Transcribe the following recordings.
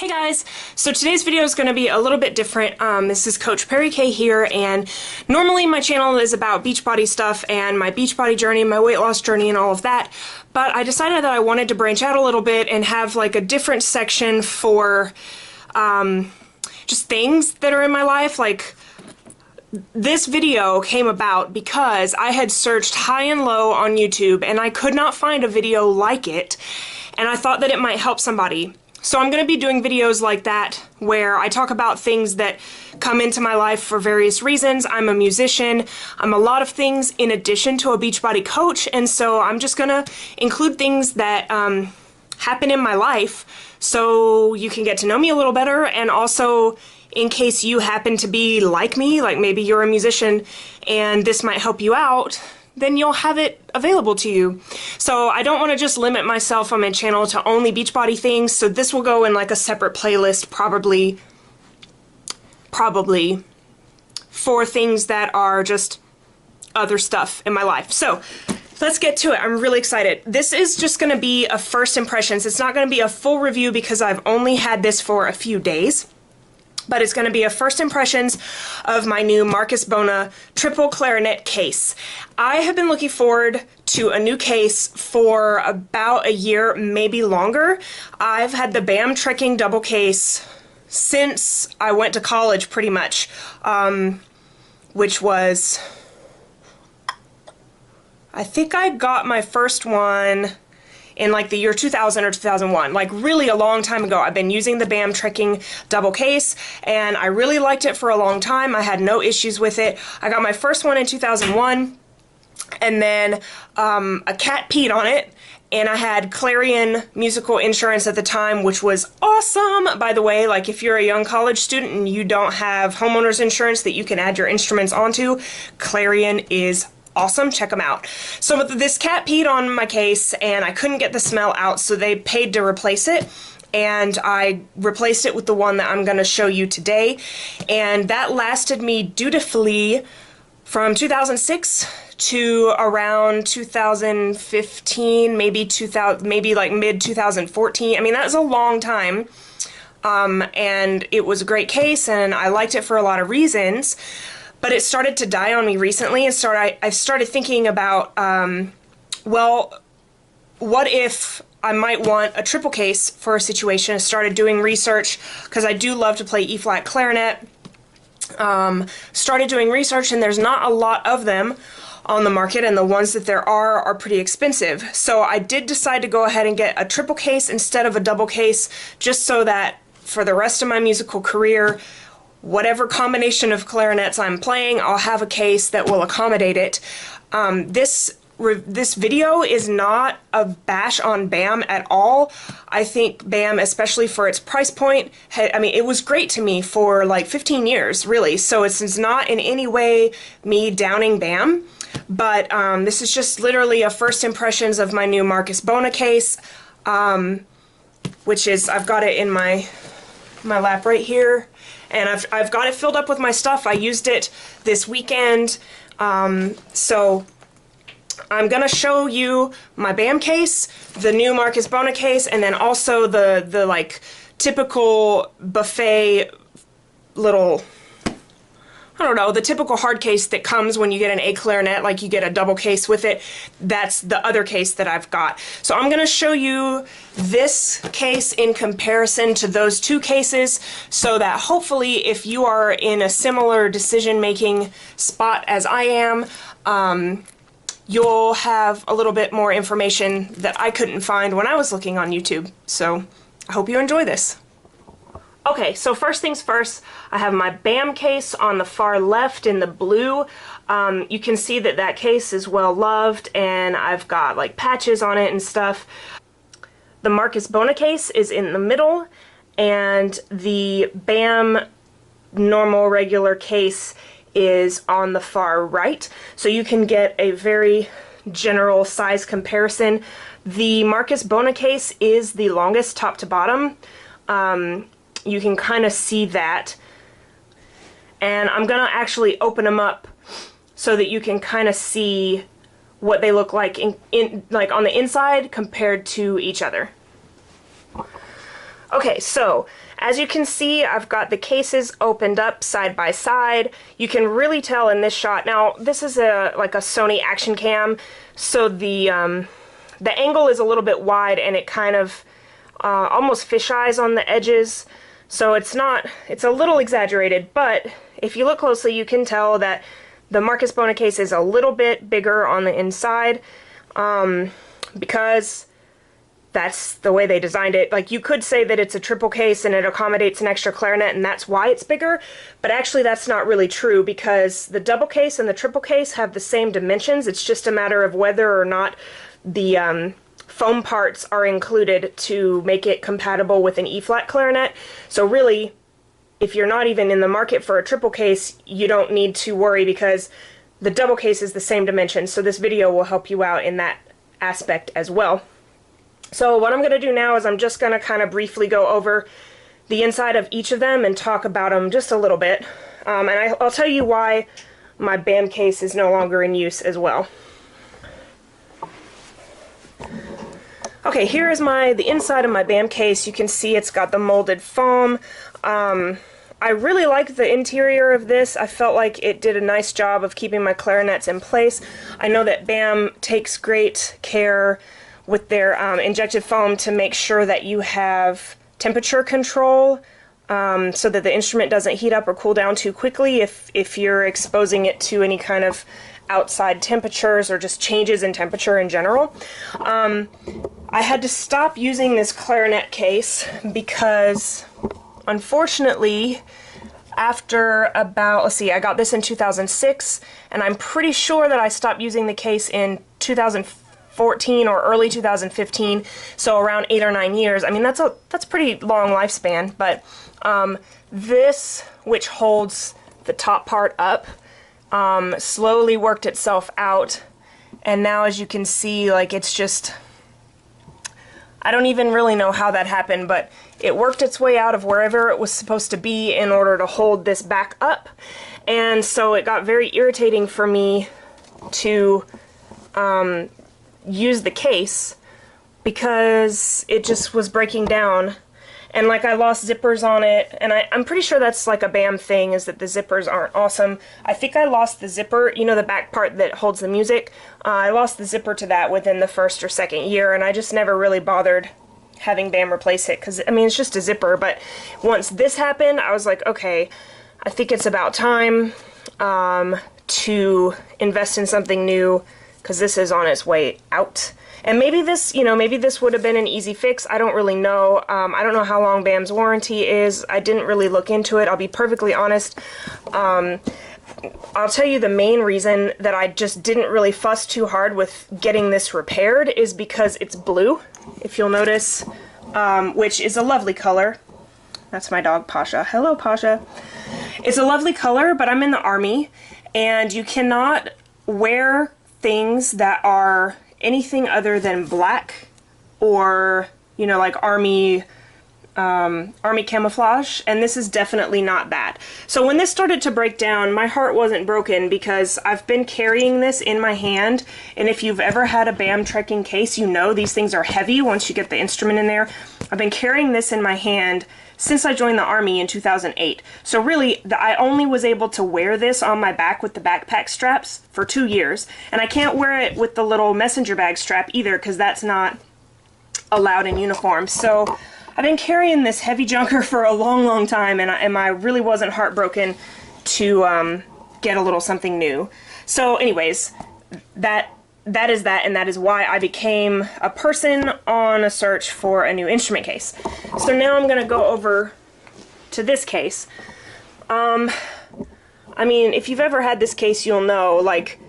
Hey guys, so today's video is going to be a little bit different. This is Coach Perry K here, and normally my channel is about Beachbody stuff and my Beachbody journey, my weight loss journey, and all of that, but I decided that I wanted to branch out a little bit and have like a different section for just things that are in my life. Like, this video came about because I had searched high and low on YouTube and I could not find a video like it, and I thought that it might help somebody. So I'm going to be doing videos like that where I talk about things that come into my life for various reasons. I'm a musician. I'm a lot of things in addition to a Beachbody coach, and so I'm just going to include things that happen in my life so you can get to know me a little better, and also in case you happen to be like me, like maybe you're a musician and this might help you out, then you'll have it available to you. So I don't want to just limit myself on my channel to only Beachbody things, so this will go in like a separate playlist probably for things that are just other stuff in my life. So let's get to it. I'm really excited. This is just going to be a first impressions. It's not going to be a full review because I've only had this for a few days. But it's going to be a first impressions of my new Marcus Bonna triple clarinet case. I have been looking forward to a new case for about a year, maybe longer. I've had the BAM trekking double case since I went to college, pretty much, which was, I think I got my first one in like the year 2000 or 2001, like really a long time ago. I've been using the BAM trekking double case and I really liked it for a long time. I had no issues with it. I got my first one in 2001 and then a cat peed on it, and I had Clarion musical insurance at the time, which was awesome. By the way, like if you're a young college student and you don't have homeowner's insurance that you can add your instruments onto, Clarion is awesome. Check them out. So this cat peed on my case and I couldn't get the smell out, so they paid to replace it, and I replaced it with the one that I'm going to show you today, and that lasted me dutifully from 2006 to around 2015, maybe like mid 2014. I mean, that was a long time, and it was a great case and I liked it for a lot of reasons. But it started to die on me recently, and I started thinking about, well, what if I might want a triple case for a situation? I started doing research, because I do love to play E-flat clarinet. Started doing research, and there's not a lot of them on the market, and the ones that there are pretty expensive. So I did decide to go ahead and get a triple case instead of a double case, just so that for the rest of my musical career, whatever combination of clarinets I'm playing, I'll have a case that will accommodate it. This video is not a bash on BAM at all. I think BAM, especially for its price point, I mean, it was great to me for like 15 years, really. So it's not in any way me downing BAM, but this is just literally a first impressions of my new Marcus Bonna case, which is, I've got it in my lap right here. And I've got it filled up with my stuff. I used it this weekend, so I'm gonna show you my BAM case, the new Marcus Bonna case, and then also the like typical buffet little, I don't know, the typical hard case that comes when you get an A clarinet, like you get a double case with it. That's the other case that I've got. So I'm going to show you this case in comparison to those two cases, so that hopefully if you are in a similar decision-making spot as I am, you'll have a little bit more information that I couldn't find when I was looking on YouTube. So I hope you enjoy this. Okay, so first things first, I have my BAM case on the far left in the blue. You can see that that case is well loved, and I've got like patches on it and stuff. The Marcus Bonna case is in the middle, and the BAM normal regular case is on the far right. So you can get a very general size comparison. The Marcus Bonna case is the longest top to bottom. You can kind of see that, and I'm gonna actually open them up so that you can kind of see what they look like like on the inside compared to each other. Okay, so as you can see, I've got the cases opened up side by side. You can really tell in this shot. Now, this is like a Sony action cam, so the angle is a little bit wide and it kind of almost fisheyes on the edges. So it's a little exaggerated, but if you look closely, you can tell that the Marcus Bonna case is a little bit bigger on the inside, because that's the way they designed it. Like, you could say that it's a triple case and it accommodates an extra clarinet and that's why it's bigger, but actually that's not really true, because the double case and the triple case have the same dimensions. It's just a matter of whether or not the foam parts are included to make it compatible with an E-flat clarinet. So really, if you're not even in the market for a triple case, you don't need to worry, because the double case is the same dimension. So this video will help you out in that aspect as well. So what I'm going to do now is I'm just going to kind of briefly go over the inside of each of them and talk about them just a little bit. And I'll tell you why my BAM case is no longer in use as well. Okay, here is the inside of my BAM case. You can see it's got the molded foam. I really like the interior of this. I felt like it did a nice job of keeping my clarinets in place. I know that BAM takes great care with their injected foam to make sure that you have temperature control, so that the instrument doesn't heat up or cool down too quickly if you're exposing it to any kind of outside temperatures or just changes in temperature in general. I had to stop using this clarinet case because, unfortunately, after about, let's see, I got this in 2006, and I'm pretty sure that I stopped using the case in 2014 or early 2015, so around 8 or 9 years. I mean, that's pretty long lifespan, but this, which holds the top part up, slowly worked itself out, and now, as you can see, like, it's just, I don't even really know how that happened, but it worked its way out of wherever it was supposed to be in order to hold this back up. And so it got very irritating for me to use the case, because it just was breaking down. And like, I lost zippers on it, and I'm pretty sure that's like a BAM thing, is that the zippers aren't awesome. I think I lost the zipper, you know, the back part that holds the music. I lost the zipper to that within the first or second year, and I just never really bothered having BAM replace it, because, I mean, it's just a zipper. But once this happened, I was like, okay, I think it's about time to invest in something new, because this is on its way out. And maybe this, you know, maybe this would have been an easy fix. I don't really know. I don't know how long BAM's warranty is. I didn't really look into it. I'll be perfectly honest. I'll tell you the main reason that I just didn't really fuss too hard with getting this repaired is because it's blue, if you'll notice, which is a lovely color. That's my dog, Pasha. Hello, Pasha. It's a lovely color, but I'm in the Army, and you cannot wear things that are anything other than black or, you know, like army camouflage, and this is definitely not that. So when this started to break down, my heart wasn't broken, because I've been carrying this in my hand, and if you've ever had a BAM trekking case, you know these things are heavy once you get the instrument in there. I've been carrying this in my hand since I joined the Army in 2008. So really, I only was able to wear this on my back with the backpack straps for 2 years, and I can't wear it with the little messenger bag strap either, because that's not allowed in uniform. So I've been carrying this heavy junker for a long, long time, and I really wasn't heartbroken to get a little something new. So anyways, that is that, and that is why I became a person on a search for a new instrument case. So now I'm going to go over to this case. I mean, if you've ever had this case, you'll know, like,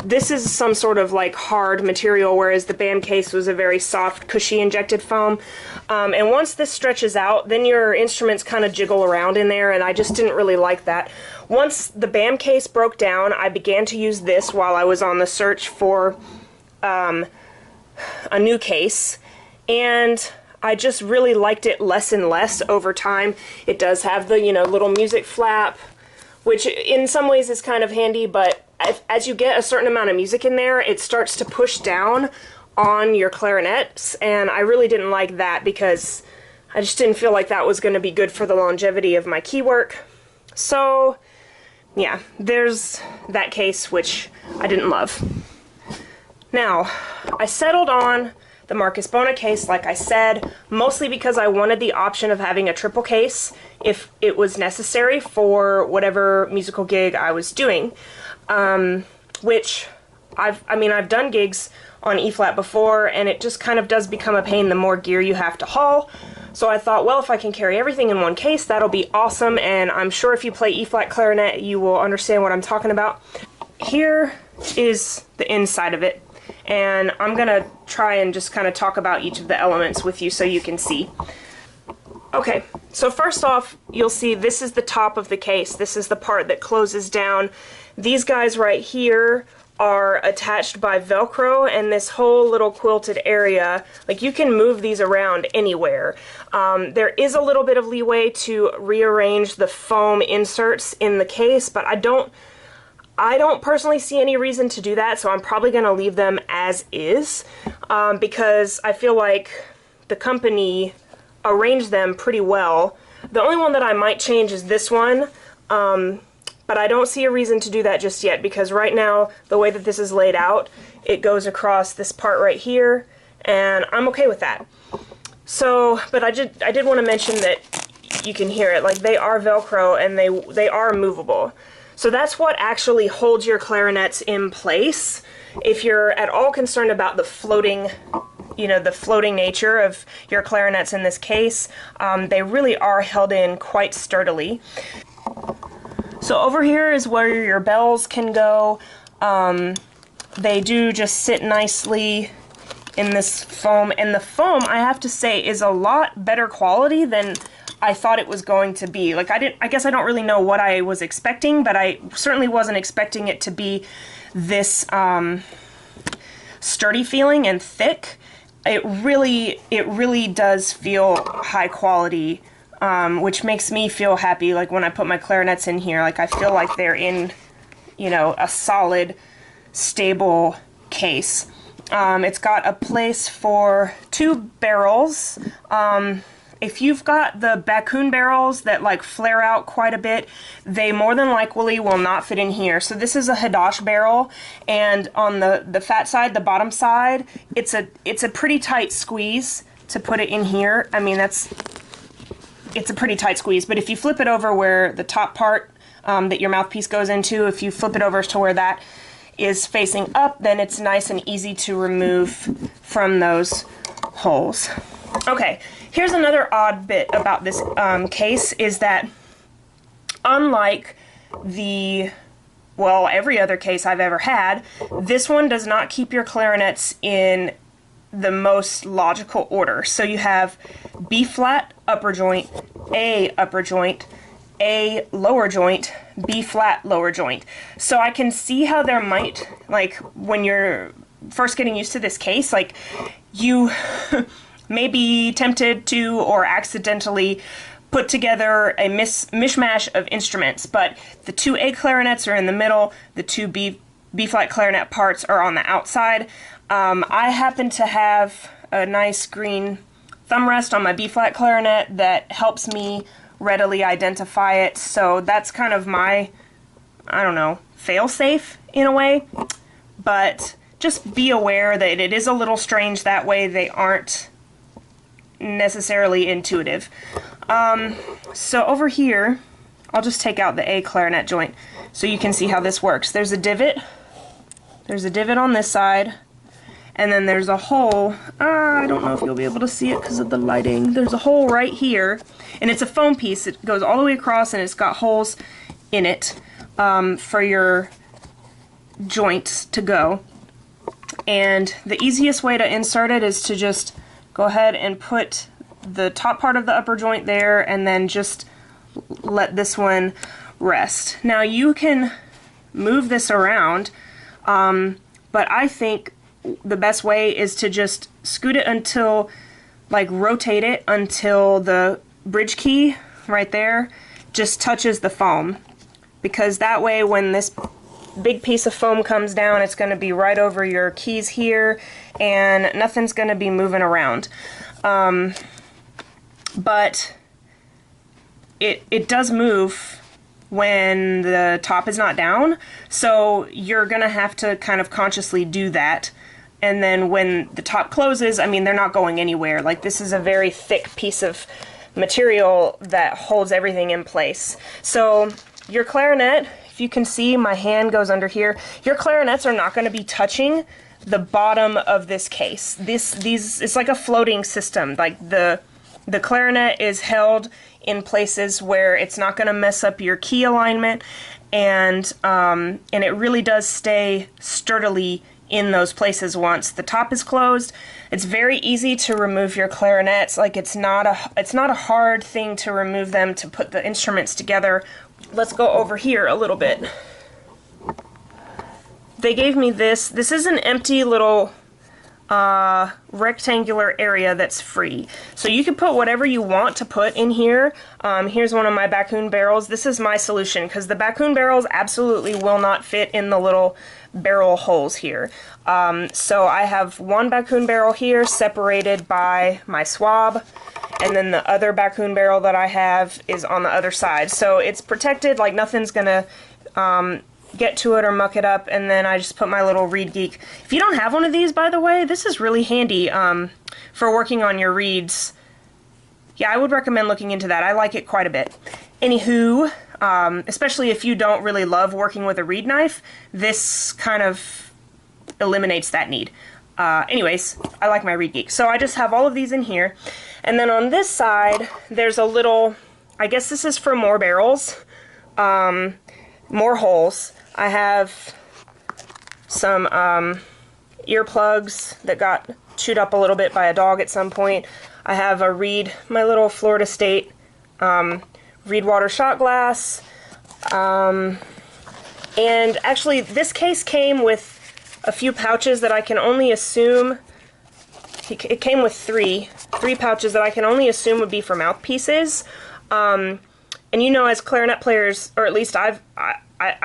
this is some sort of like hard material, whereas the BAM case was a very soft, cushy injected foam. And once this stretches out, then your instruments kind of jiggle around in there, and I just didn't really like that. Once the BAM case broke down, I began to use this while I was on the search for a new case, and I just really liked it less and less over time. It does have the, you know, little music flap, which in some ways is kind of handy, but as you get a certain amount of music in there, it starts to push down on your clarinets, and I really didn't like that, because I just didn't feel like that was going to be good for the longevity of my key work. So yeah, there's that case, which I didn't love. Now, I settled on the Marcus Bonna case, like I said, mostly because I wanted the option of having a triple case if it was necessary for whatever musical gig I was doing. Which I've done gigs on E-flat before, and it just kind of does become a pain the more gear you have to haul. So I thought, well, if I can carry everything in one case, that'll be awesome, and I'm sure if you play E-flat clarinet, you will understand what I'm talking about. Here is the inside of it, and I'm gonna try and just kind of talk about each of the elements with you so you can see. Okay, so first off, you'll see this is the top of the case. This is the part that closes down. These guys right here are attached by Velcro, and this whole little quilted area, like, you can move these around anywhere. There is a little bit of leeway to rearrange the foam inserts in the case, but I don't personally see any reason to do that, so I'm probably going to leave them as is, because I feel like the company arranged them pretty well. The only one that I might change is this one, but I don't see a reason to do that just yet, because right now, the way that this is laid out, it goes across this part right here, and I'm okay with that. So, but I did want to mention that you can hear it, like, they are Velcro and they are movable. So that's what actually holds your clarinets in place. If you're at all concerned about the floating, the floating nature of your clarinets in this case, they really are held in quite sturdily. So over here is where your bells can go. They do just sit nicely in this foam, and the foam, I have to say, is a lot better quality than I thought it was going to be. Like, I guess I don't really know what I was expecting, but I certainly wasn't expecting it to be this sturdy feeling and thick. It really does feel high quality, which makes me feel happy. Like, when I put my clarinets in here, like, I feel like they're in, a solid, stable case. It's got a place for 2 barrels. If you've got the Bakun barrels that, like, flare out quite a bit, they more than likely will not fit in here. So this is a Hadash barrel, and on the fat side, the bottom side, it's a pretty tight squeeze to put it in here. I mean, it's a pretty tight squeeze, but if you flip it over where the top part that your mouthpiece goes into, if you flip it over to where that is facing up, then it's nice and easy to remove from those holes. Okay, here's another odd bit about this case, is that unlike every other case I've ever had, this one does not keep your clarinets in the most logical order. So you have B flat upper joint, A upper joint, A lower joint, B flat lower joint. So I can see how there might, like, when you're first getting used to this case, like, you may be tempted to or accidentally put together a mishmash of instruments, but the 2 A clarinets are in the middle, the 2 B flat clarinet parts are on the outside. I happen to have a nice green thumb rest on my B flat clarinet that helps me readily identify it, so that's kind of my, I don't know, fail-safe in a way. But just be aware that it is a little strange that way. They aren't necessarily intuitive. So over here, I'll just take out the A clarinet joint so you can see how this works. There's a divot. There's a divot on this side, and then there's a hole. I don't know if you'll be able to see it because of the lighting. There's a hole right here, and it's a foam piece. It goes all the way across, and it's got holes in it for your joints to go. And the easiest way to insert it is to just go ahead and put the top part of the upper joint there, and then just let this one rest. Now you can move this around, but I think the best way is to just scoot it until, like, rotate it until the bridge key right there just touches the foam, because that way when this big piece of foam comes down, it's going to be right over your keys here, and nothing's going to be moving around. but it does move when the top is not down, so you're gonna have to kind of consciously do that. And then when the top closes, I mean, they're not going anywhere. Like, this is a very thick piece of material that holds everything in place. So your clarinet, if you can see, my hand goes under here. Your clarinets are not going to be touching the bottom of this case. It's like a floating system. Like, the clarinet is held in places where it's not going to mess up your key alignment, and it really does stay sturdily in those places once the top is closed. It's very easy to remove your clarinets. Like, it's not a hard thing to remove them, to put the instruments together. Let's go over here a little bit. They gave me this. This is an empty little rectangular area that's free. So you can put whatever you want to put in here. Here's one of my Bakun barrels. This is my solution, because the Bakun barrels absolutely will not fit in the little barrel holes here. So I have one Bakun barrel here separated by my swab, and then the other Bakun barrel that I have is on the other side. So it's protected, like nothing's gonna get to it or muck it up. And then I just put my little reed geek. If you don't have one of these, by the way, this is really handy for working on your reeds. Yeah, I would recommend looking into that. I like it quite a bit. Anywho, especially if you don't really love working with a reed knife, this kind of eliminates that need. Anyways, I like my reed geek. So I just have all of these in here. And then on this side, there's a little, I guess this is for more barrels, more holes. I have some earplugs that got chewed up a little bit by a dog at some point. I have a reed, my little Florida State reed water shot glass. And actually, this case came with a few pouches that I can only assume, it came with three pouches that I can only assume would be for mouthpieces. And you know, as clarinet players, or at least I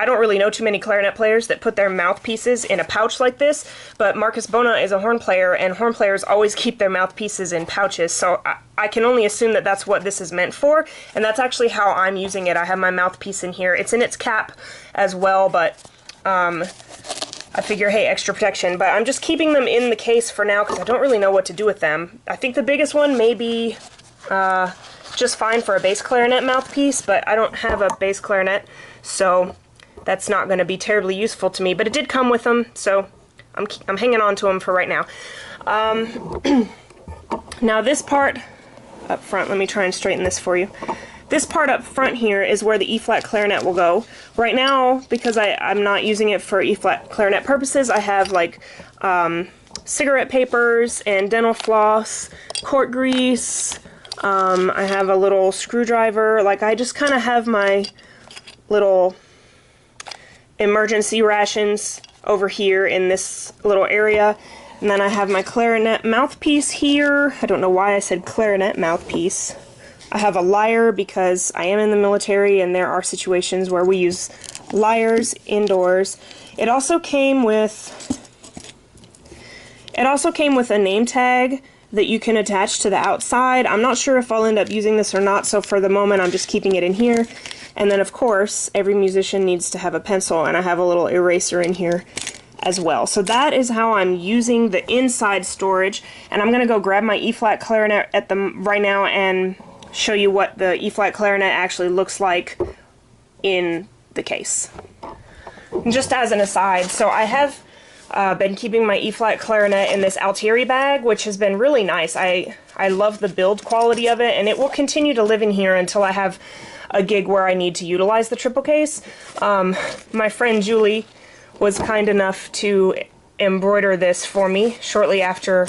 don't really know too many clarinet players that put their mouthpieces in a pouch like this, but Marcus Bonna is a horn player, and horn players always keep their mouthpieces in pouches, so I can only assume that that's what this is meant for, and that's actually how I'm using it. I have my mouthpiece in here. It's in its cap as well, but I figure, hey, extra protection. But I'm just keeping them in the case for now because I don't really know what to do with them. I think the biggest one may be just fine for a bass clarinet mouthpiece, but I don't have a bass clarinet, so that's not going to be terribly useful to me. But it did come with them, so I'm hanging on to them for right now. Now this part up front, let me try and straighten this for you. This part up front here is where the E-flat clarinet will go. Right now, because I'm not using it for E-flat clarinet purposes, I have like cigarette papers and dental floss, cork grease. I have a little screwdriver. Like, I just kind of have my little emergency rations over here in this little area. And then I have my clarinet mouthpiece here. I don't know why I said clarinet mouthpiece. I have a lyre because I am in the military and there are situations where we use lyres indoors. It also came with a name tag that you can attach to the outside. I'm not sure if I'll end up using this or not, so for the moment I'm just keeping it in here. And then of course, every musician needs to have a pencil, and I have a little eraser in here as well. So that is how I'm using the inside storage, and I'm gonna go grab my E-flat clarinet right now and show you what the E-flat clarinet actually looks like in the case. And just as an aside, so I have been keeping my E-flat clarinet in this Altieri bag, which has been really nice. I love the build quality of it, and it will continue to live in here until I have a gig where I need to utilize the triple case. My friend Julie was kind enough to embroider this for me shortly after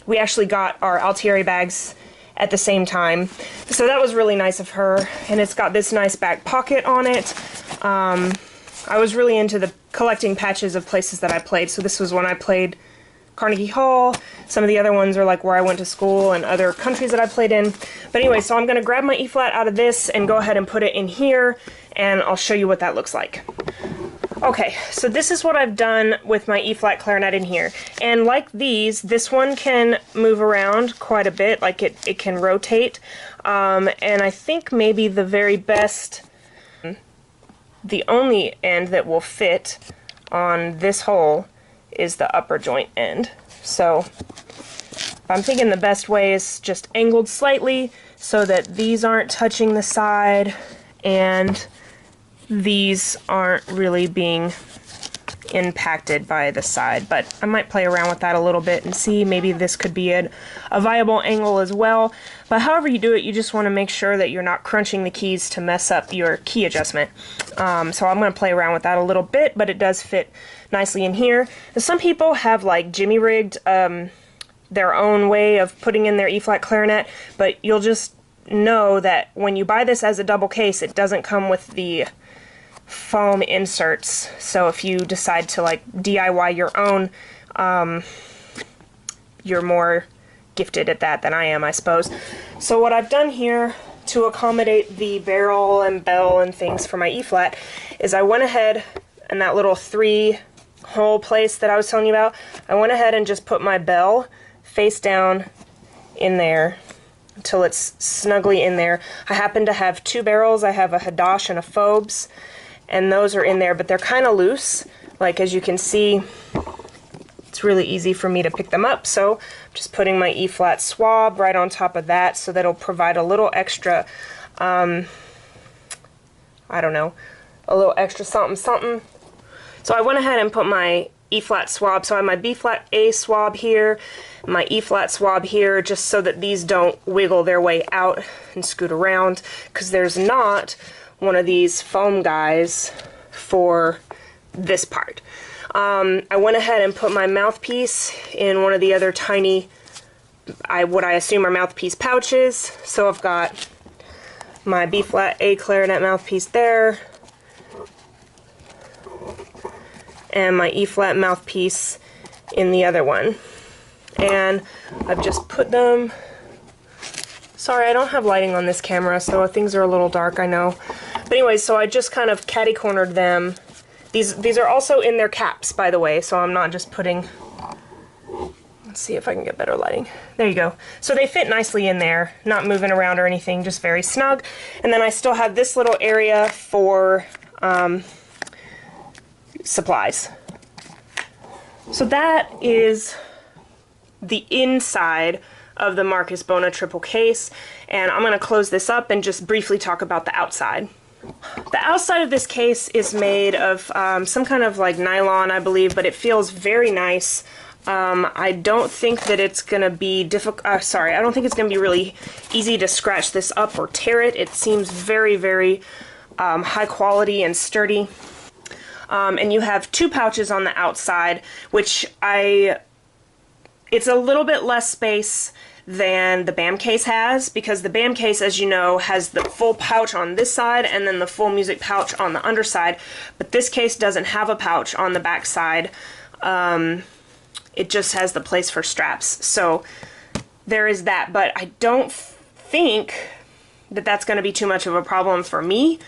we actually got our Altieri bags at the same time. So that was really nice of her, and it's got this nice back pocket on it. I was really into the collecting patches of places that I played, so this was when I played Carnegie Hall. Some of the other ones are like where I went to school and other countries that I played in. But anyway, so I'm going to grab my E-flat out of this and go ahead and put it in here, and I'll show you what that looks like. Okay, so this is what I've done with my E-flat clarinet in here. And like these, this one can move around quite a bit, like it can rotate. And I think maybe the very best, the only end that will fit on this hole is the upper joint end. So I'm thinking the best way is just angled slightly so that these aren't touching the side and these aren't really being impacted by the side, but I might play around with that a little bit and see, maybe this could be a viable angle as well. But however you do it, you just want to make sure that you're not crunching the keys to mess up your key adjustment. So I'm going to play around with that a little bit, but it does fit nicely in here. And some people have like jimmy rigged their own way of putting in their E-flat clarinet, but you'll just know that when you buy this as a double case, it doesn't come with the foam inserts. So if you decide to like DIY your own, you're more gifted at that than I am, I suppose. So what I've done here to accommodate the barrel and bell and things for my E-flat is I went ahead and that little 3-hole place that I was telling you about, I went ahead and just put my bell face down in there until it's snugly in there. I happen to have 2 barrels. I have a Hadash and a Phobes, and those are in there, but they're kind of loose. Like, as you can see, it's really easy for me to pick them up, so I'm just putting my E-flat swab right on top of that, so that'll provide a little extra, I don't know, a little extra something something. So I went ahead and put my E-flat swab, so I have my B-flat A swab here, my E-flat swab here, just so that these don't wiggle their way out and scoot around, because there's not one of these foam guys for this part. I went ahead and put my mouthpiece in one of the other tiny, what I assume are mouthpiece pouches. So I've got my B-flat A clarinet mouthpiece there, and my E-flat mouthpiece in the other one. And I've just put them, sorry, I don't have lighting on this camera, so things are a little dark, I know. But anyways, so I just kind of catty-cornered them. These are also in their caps, by the way, so I'm not just putting, let's see if I can get better lighting. There you go. So they fit nicely in there, not moving around or anything, just very snug. And then I still have this little area for supplies. So that is the inside of the Marcus Bonna triple case, and I'm going to close this up and just briefly talk about the outside. The outside of this case is made of some kind of like nylon, I believe, but it feels very nice. I don't think that it's going to be difficult, I don't think it's going to be really easy to scratch this up or tear it. It seems very, very high quality and sturdy. And you have 2 pouches on the outside, which it's a little bit less space than the BAM case has, because the BAM case, as you know, has the full pouch on this side and then the full music pouch on the underside, but this case doesn't have a pouch on the back side. It just has the place for straps. So there is that, but I don't think that that's going to be too much of a problem for me.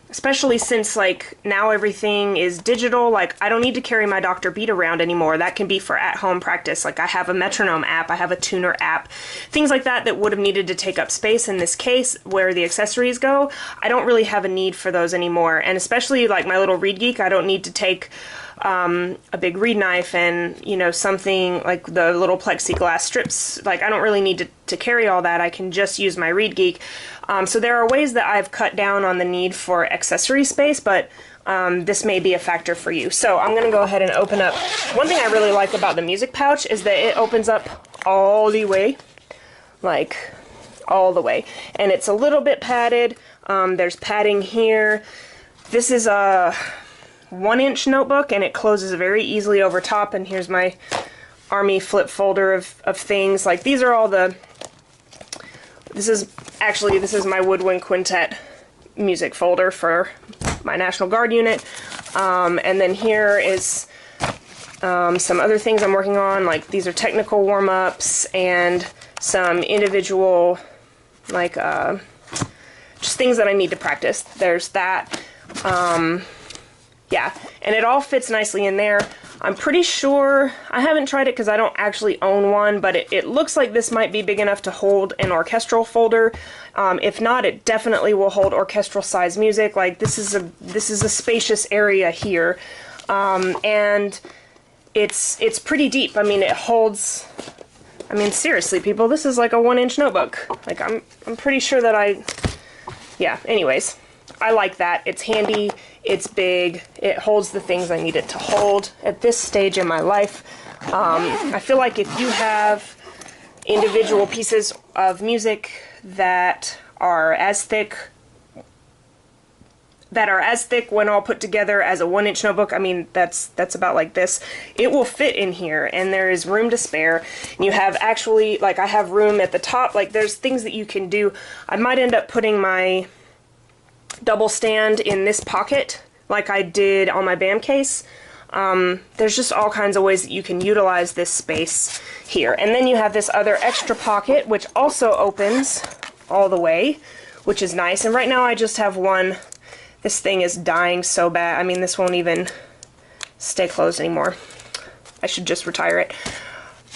Especially since, like, now everything is digital. Like, I don't need to carry my Dr. Beat around anymore. That can be for at-home practice. Like, I have a metronome app, I have a tuner app, things like that that would have needed to take up space in this case where the accessories go. I don't really have a need for those anymore. And especially, like, my little Reed Geek, I don't need to take a big reed knife and, you know, something like the little plexiglass strips. Like, I don't really need to carry all that. I can just use my Reed Geek. So there are ways that I've cut down on the need for accessory space, but this may be a factor for you. So I'm going to go ahead and open up. One thing I really like about the music pouch is that it opens up all the way, like all the way. And it's a little bit padded. There's padding here. This is a 1-inch notebook, and it closes very easily over top. And here's my Army flip folder of things. Like, these are all the... This is my Woodwind Quintet music folder for my National Guard unit. And then here is some other things I'm working on, like these are technical warm-ups and some individual, like, just things that I need to practice. There's that. yeah, and it all fits nicely in there. I'm pretty sure, I haven't tried it because I don't actually own one, but it looks like this might be big enough to hold an orchestral folder. If not, it definitely will hold orchestral size music. Like this is a spacious area here, and it's pretty deep. I mean, it holds. I mean, seriously, people, this is like a 1-inch notebook. Like I'm pretty sure that yeah. Anyways, I like that. It's handy. It's big. It holds the things I need it to hold at this stage in my life. I feel like if you have individual pieces of music that are as thick when all put together as a 1-inch notebook, I mean, that's about like this, it will fit in here, and there is room to spare. And you have actually, like, I have room at the top. Like, there's things that you can do. I might end up putting my double stand in this pocket like I did on my BAM case. There's just all kinds of ways that you can utilize this space here. And then you have this other extra pocket which also opens all the way, which is nice. And right now I just have one. This thing is dying so bad. I mean, this won't even stay closed anymore. I should just retire it.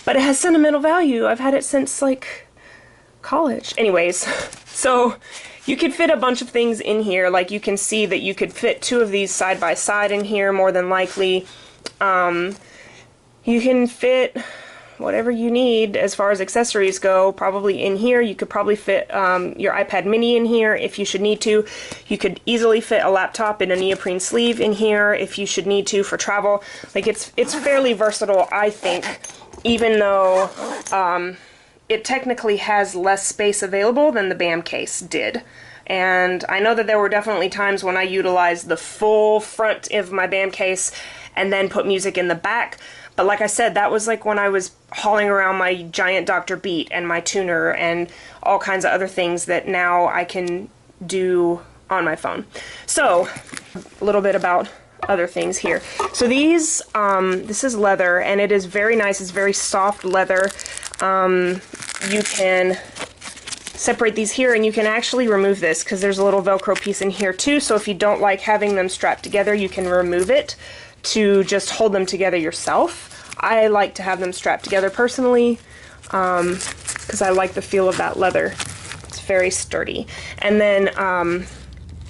But it has sentimental value. I've had it since like college. Anyways, so you could fit a bunch of things in here. Like, you can see that you could fit 2 of these side by side in here, more than likely. You can fit whatever you need as far as accessories go probably in here. You could probably fit your iPad mini in here if you should need to. You could easily fit a laptop in a neoprene sleeve in here if you should need to for travel. Like, it's fairly versatile, I think, even though it technically has less space available than the BAM case did. And I know that there were definitely times when I utilized the full front of my BAM case and then put music in the back. But like I said, that was like when I was hauling around my giant Dr. Beat and my tuner and all kinds of other things that now I can do on my phone. So, a little bit about other things here. So these, this is leather, and it is very nice. It's very soft leather. You can separate these here, and you can actually remove this because there's a little Velcro piece in here too. So if you don't like having them strapped together, you can remove it to just hold them together yourself. I like to have them strapped together personally because I like the feel of that leather. It's very sturdy. And then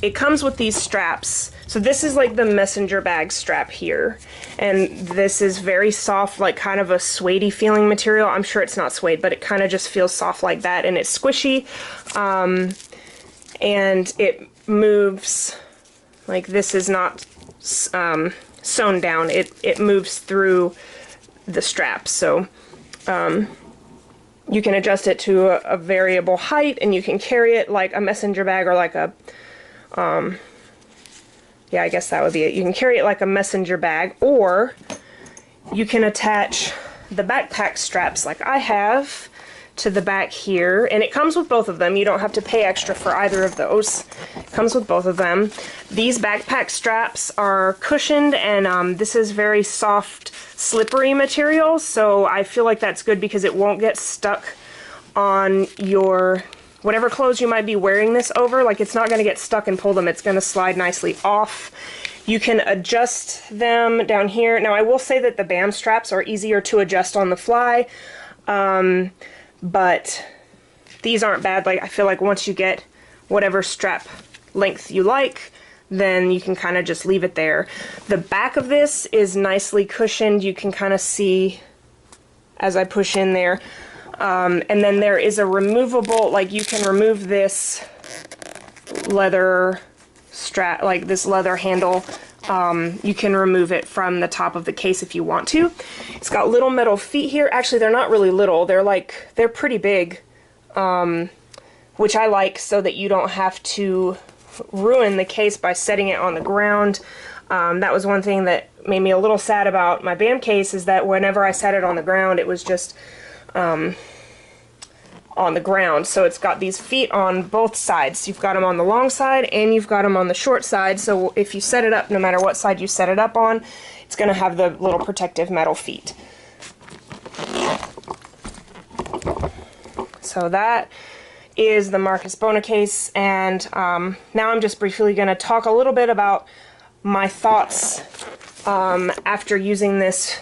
it comes with these straps. So this is like the messenger bag strap here, and this is very soft, like kind of a suede-y feeling material. I'm sure it's not suede, but it kind of just feels soft like that, and it's squishy, and it moves. Like, this is not sewn down. It moves through the straps, so you can adjust it to a variable height, and you can carry it like a messenger bag or like a yeah, I guess that would be it. You can carry it like a messenger bag, or you can attach the backpack straps like I have to the back here, and it comes with both of them. You don't have to pay extra for either of those. It comes with both of them. These backpack straps are cushioned, and this is very soft, slippery material, so I feel like that's good because it won't get stuck on your whatever clothes you might be wearing this over. Like, it's not going to get stuck and pull them. It's going to slide nicely off. You can adjust them down here. Now, I will say that the BAM straps are easier to adjust on the fly, but these aren't bad. Like, I feel like once you get whatever strap length you like, then you can kind of just leave it there. The back of this is nicely cushioned. You can kind of see as I push in there. And then there is a removable, like, you can remove this leather strap, like this leather handle. You can remove it from the top of the case if you want to. It's got little metal feet here. Actually, they're not really little. They're pretty big, which I like, so that you don't have to ruin the case by setting it on the ground. That was one thing that made me a little sad about my BAM case, is that whenever I set it on the ground, it was just on the ground. So it's got these feet on both sides. You've got them on the long side and you've got them on the short side, so if you set it up, no matter what side you set it up on, it's going to have the little protective metal feet. So that is the Marcus Bonna case, and now I'm just briefly going to talk a little bit about my thoughts after using this.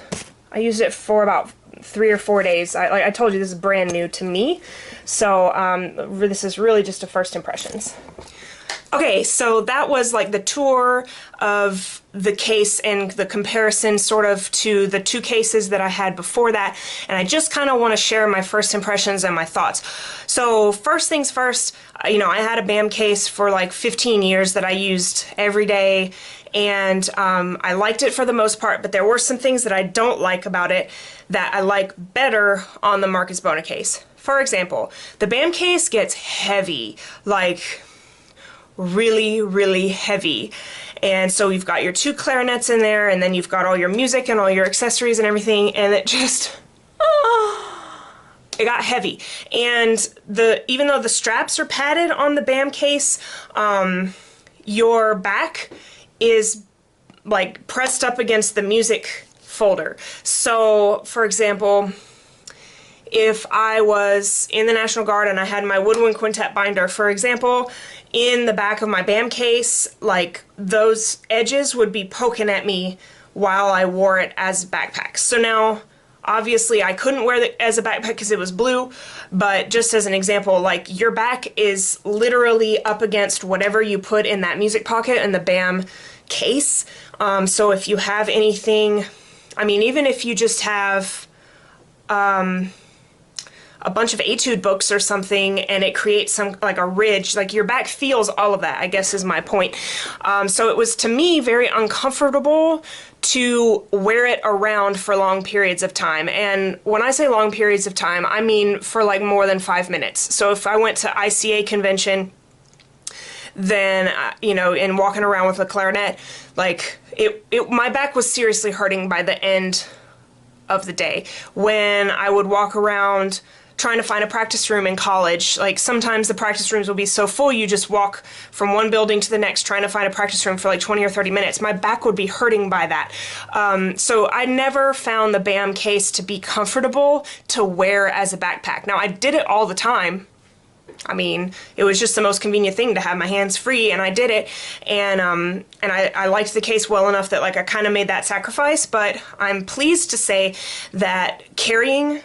I used it for about 3 or 4 days. Like I told you, this is brand new to me, so this is really just a first impressions. Okay, so that was like the tour of the case and the comparison sort of to the 2 cases that I had before that, and I just kind of want to share my first impressions and my thoughts. So first things first, you know, I had a BAM case for like 15 years that I used every day, and I liked it for the most part, but there were some things that I don't like about it that I like better on the Marcus Bonna case. For example, the BAM case gets heavy, like really, really heavy. And so you've got your 2 clarinets in there, and then you've got all your music and all your accessories and everything, and it just, it got heavy. And even though the straps are padded on the BAM case, your back is like pressed up against the music folder. So, for example, if I was in the National Guard and I had my woodwind quintet binder, for example, in the back of my BAM case, like those edges would be poking at me while I wore it as a backpack. So now, obviously I couldn't wear it as a backpack because it was blue, but just as an example, like your back is literally up against whatever you put in that music pocket in the BAM case. So if you have anything, I mean, even if you just have a bunch of etude books or something, and it creates some, like a ridge, like your back feels all of that, I guess is my point. So it was, to me, very uncomfortable to wear it around for long periods of time. And when I say long periods of time, I mean for like more than 5 minutes. So if I went to ICA convention, then, you know, and walking around with a clarinet, like my back was seriously hurting by the end of the day. When I would walk around trying to find a practice room in college, like sometimes the practice rooms will be so full you just walk from one building to the next trying to find a practice room for like 20 or 30 minutes. My back would be hurting by that. So I never found the BAM case to be comfortable to wear as a backpack. Now I did it all the time. I mean, it was just the most convenient thing to have my hands free, and I did it, and I liked the case well enough that like I kind of made that sacrifice. But I'm pleased to say that carrying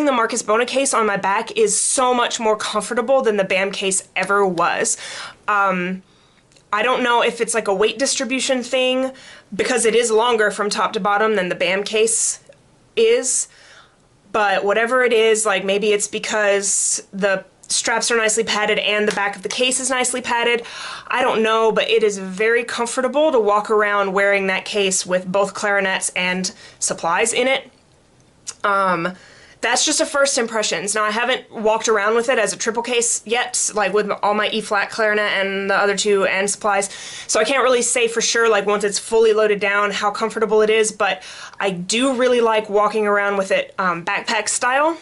the Marcus Bonna case on my back is so much more comfortable than the BAM case ever was. I don't know if it's like a weight distribution thing, because it is longer from top to bottom than the BAM case is. But whatever it is, like maybe it's because the straps are nicely padded and the back of the case is nicely padded. I don't know, but it is very comfortable to walk around wearing that case with both clarinets and supplies in it. That's just a first impressions. Now I haven't walked around with it as a triple case yet, like with all my E-flat clarinet and the other 2 and supplies. So I can't really say for sure, like once it's fully loaded down, how comfortable it is, but I do really like walking around with it backpack style.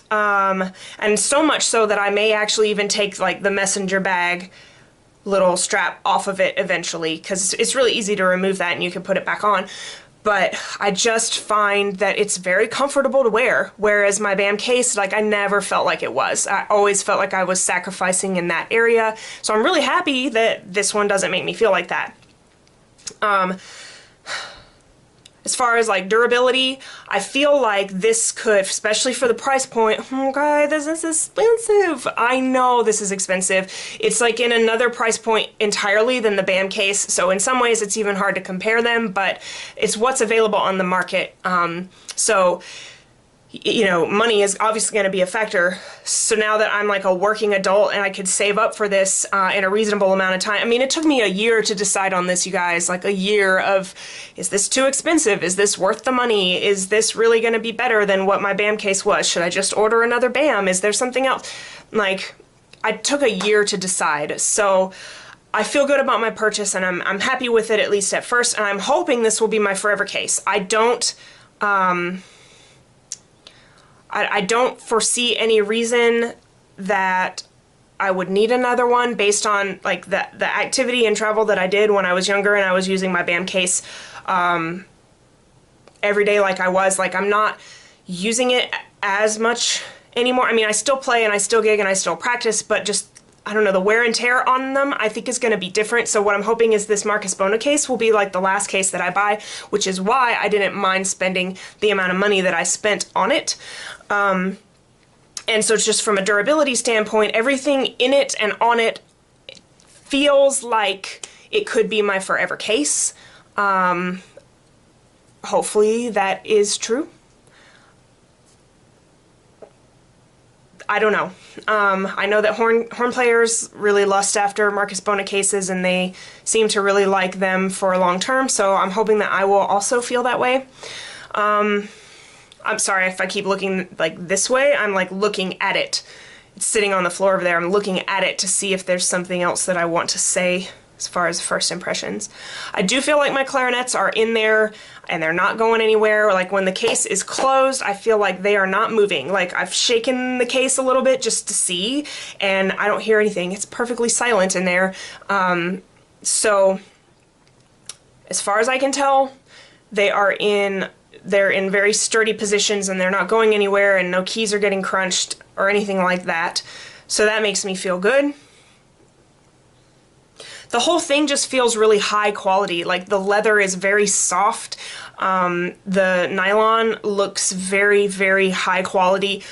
And so much so that I may actually even take like the messenger bag little strap off of it eventually, because it's really easy to remove that and you can put it back on. But I just find that it's very comfortable to wear, whereas my BAM case, like I never felt like it was. I always felt like I was sacrificing in that area. So I'm really happy that this one doesn't make me feel like that. As far as like durability, I feel like this could, especially for the price point, okay, this is expensive. I know this is expensive. It's like in another price point entirely than the BAM case, so in some ways it's even hard to compare them, but it's what's available on the market. So, you know, money is obviously going to be a factor. So now that I'm like a working adult and I could save up for this in a reasonable amount of time. I mean, it took me a year to decide on this, you guys, like a year of, is this too expensive? Is this worth the money? Is this really going to be better than what my BAM case was? Should I just order another BAM? Is there something else? Like, I took a year to decide. So I feel good about my purchase, and I'm happy with it, at least at first, and I'm hoping this will be my forever case. I don't foresee any reason that I would need another one based on like the activity and travel that I did when I was younger and I was using my BAM case every day like I was. Like, I'm not using it as much anymore. I mean, I still play and I still gig and I still practice, but just I don't know, the wear and tear on them I think is going to be different. So what I'm hoping is this Marcus Bonna case will be like the last case that I buy, which is why I didn't mind spending the amount of money that I spent on it. And so it's just from a durability standpoint, everything in it and on it feels like it could be my forever case. Hopefully that is true. I don't know. I know that horn players really lust after Marcus Bonna cases, and they seem to really like them for a long term, so I'm hoping that I will also feel that way. I'm sorry if I keep looking like this way. I'm like looking at it. It's sitting on the floor over there. I'm looking at it to see if there's something else that I want to say as far as first impressions. I do feel like my clarinets are in there and they're not going anywhere. Like when the case is closed, I feel like they are not moving. Like I've shaken the case a little bit just to see, and I don't hear anything. It's perfectly silent in there. So as far as I can tell, they're in very sturdy positions and they're not going anywhere, and no keys are getting crunched or anything like that. So that makes me feel good. The whole thing just feels really high quality. Like the leather is very soft. The nylon looks very, very high quality,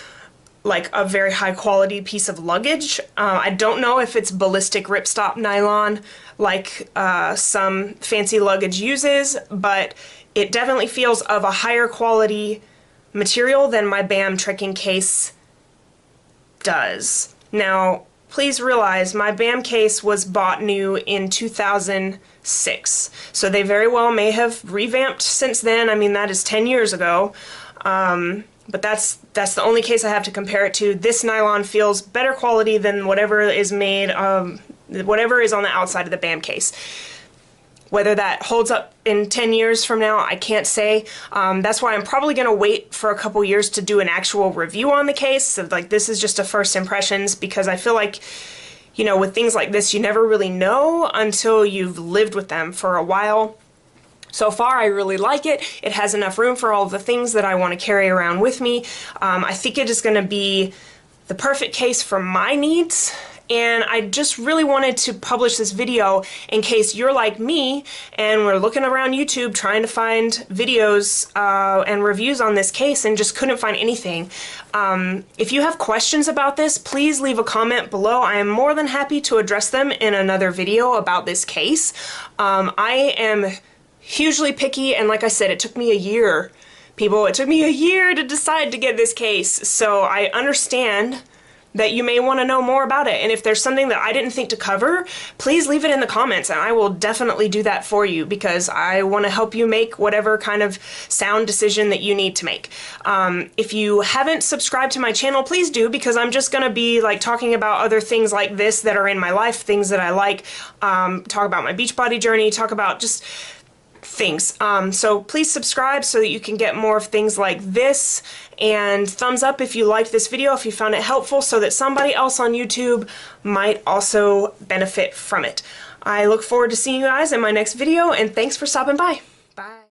like a very high quality piece of luggage. I don't know if it's ballistic ripstop nylon like some fancy luggage uses, but it definitely feels of a higher quality material than my BAM trekking case does. Now, please realize my BAM case was bought new in 2006, so they very well may have revamped since then. I mean, that is 10 years ago, but that's the only case I have to compare it to. This nylon feels better quality than whatever is made, whatever is on the outside of the BAM case. Whether that holds up in 10 years from now, I can't say. That's why I'm probably going to wait for a couple years to do an actual review on the case. So, like, this is just a first impressions, because I feel like, you know, with things like this, you never really know until you've lived with them for a while. So far, I really like it. It has enough room for all the things that I want to carry around with me. I think it is going to be the perfect case for my needs. And I just really wanted to publish this video in case you're like me and we're looking around YouTube trying to find videos and reviews on this case and just couldn't find anything. If you have questions about this, please leave a comment below. I am more than happy to address them in another video about this case. I am hugely picky, and like I said, it took me a year. People, it took me a year to decide to get this case, so I understand that you may want to know more about it. And if there's something that I didn't think to cover, please leave it in the comments and I will definitely do that for you, because I want to help you make whatever kind of sound decision that you need to make. If you haven't subscribed to my channel, please do, because I'm just going to be like talking about other things like this that are in my life, things that I like, talk about my Beachbody journey, talk about just things. So please subscribe so that you can get more of things like this, and thumbs up if you liked this video, if you found it helpful, so that somebody else on YouTube might also benefit from it. I look forward to seeing you guys in my next video, and thanks for stopping by. Bye.